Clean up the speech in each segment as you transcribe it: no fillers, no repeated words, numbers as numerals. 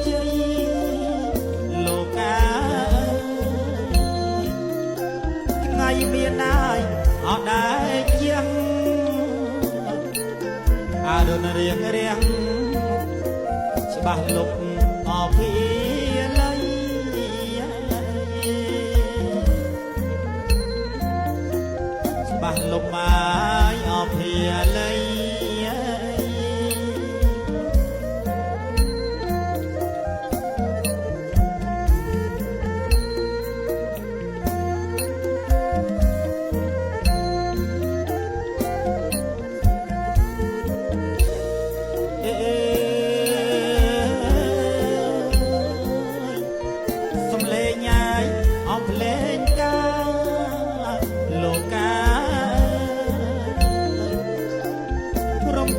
ជ័យលោកកាថ្ងៃមានដែរអត់ដែរជាងអារុនរៀងច្បាស់លុបអភិល័យច្បាស់លុបមកអភិល័យ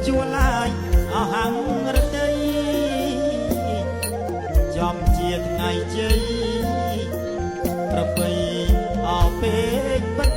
ជួឡាយអស់ហាំងរតីចំជាថ្ងៃជ័យប្រពៃអពេកពិត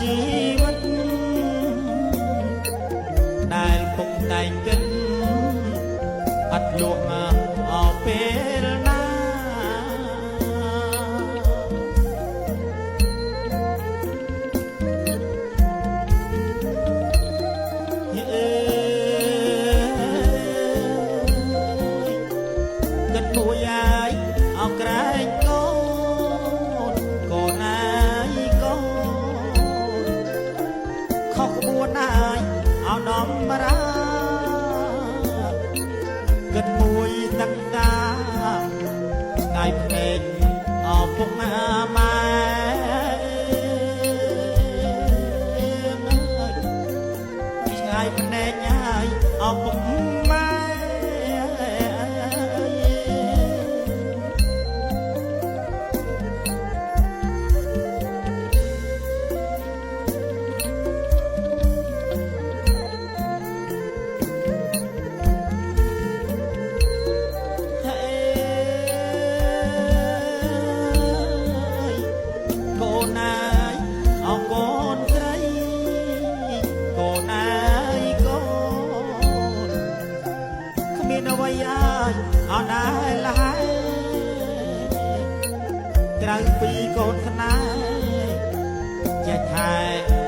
ជីវិតដែលពុកតែងគិតអត់លួងអពេលណាគិតមួយអាយអោក្រែងកូនកូនណាយកូនខុសក្បួនអាយអោដំរាគិតមួយទឹកតាឆ្ងាយភ្នែកអពុកម៉ែឆ្ងាយភ្នែកអាយអពុកម៉ែអត់ដែរលហើយក្រៅពីកូនស្នេហ៍ចេះថែ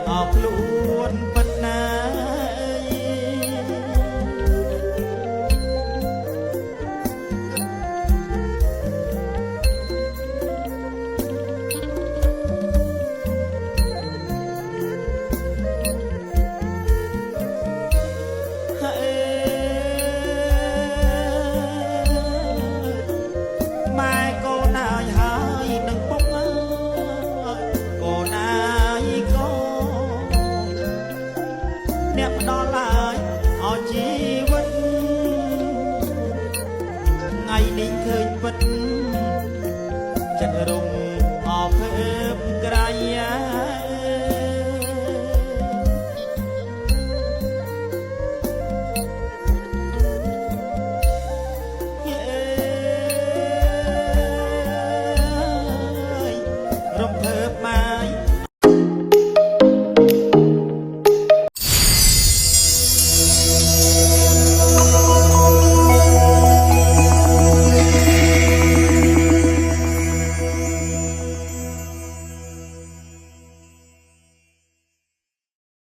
អោខ្លួនប៉ុណ្ណាអ្នកផ្ដល់ហើយអស់ជីវិតថ្ងៃនេះឃើញពិត